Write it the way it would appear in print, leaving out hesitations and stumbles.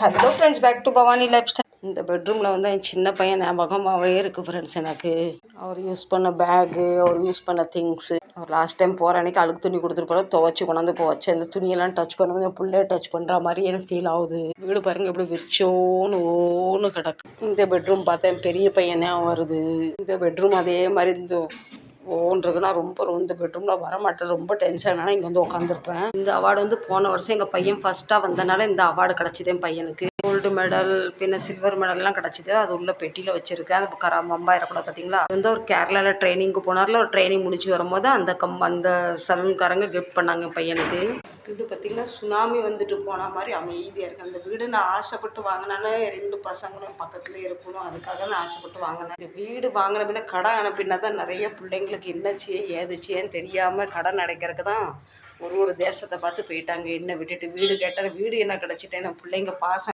Hello friends, back to Bhavani life style. இந்த பெட்ரூமில் வந்து என் சின்ன பையன் ஞாபகமாகவே இருக்குது ஃப்ரெண்ட்ஸ். எனக்கு அவர் யூஸ் பண்ண பேகு, அவர் யூஸ் பண்ண திங்ஸு, அவர் லாஸ்ட் டைம் போகிற அன்றைக்கி அழுக்கு துணி கொடுத்துட்டு போகிற துவச்சி கொண்டாந்து இப்போ வச்சு அந்த துணியெல்லாம் டச் பண்ணும்போது என் பிள்ளைய டச் பண்ணுற மாதிரி எனக்கு ஃபீல் ஆகுது. வீடு பாருங்கள் எப்படி விரிச்சோன்னு கிடக்கு. இந்த பெட்ரூம் பார்த்தா என் பெரிய பையனே வருது. இந்த பெட்ரூம் அதே மாதிரி இந்த ஓன்றிருக்கு. நான் இந்த பெட்ரூமில் வரமாட்டேன், ரொம்ப டென்ஷன். ஆனால் இங்கே வந்து உட்காந்துருப்பேன். இந்த அவார்டு வந்து போன வருஷம் எங்கள் பையன் ஃபஸ்ட்டாக வந்தனால இந்த அவார்டு கிடச்சிது என் பையனுக்கு. கோல்டு மெடல் பின்ன சில்வர் மெடல்லாம் கிடச்சிது. அது உள்ள பெட்டியில் வச்சுருக்கேன். அது மம்பாயிரக்கூடாது பார்த்தீங்களா. அது வந்து ஒரு கேரளாவில் ட்ரைனிங்க்கு போனார்ல. ஒரு ட்ரைனிங் முடிச்சு வரும்போது அந்த சலூன்காரங்க கிஃப்ட் பண்ணாங்க என் பையனுக்கு. வீடு பார்த்திங்கன்னா சுனாமி வந்துட்டு போன மாதிரி அமைதியாக இருக்குது. அந்த வீடு நான் ஆசைப்பட்டு வாங்கினாலே 2 பசங்களும் பக்கத்துலேயே இருக்கணும், அதுக்காக நான் ஆசைப்பட்டு வாங்கினேன். இந்த வீடு வாங்கின பின்ன கடன் அனுப்பினா தான் நிறைய பிள்ளைங்களுக்கு என்னச்சியே ஏதுச்சியேன்னு தெரியாமல் கடன் அடைக்கிறதுக்கு தான் ஒரு தேசத்தை பார்த்து போயிட்டாங்க. என்ன விட்டுட்டு வீடு கேட்டால் வீடு என்ன கிடச்சிட்டேன். பிள்ளைங்க பாசம்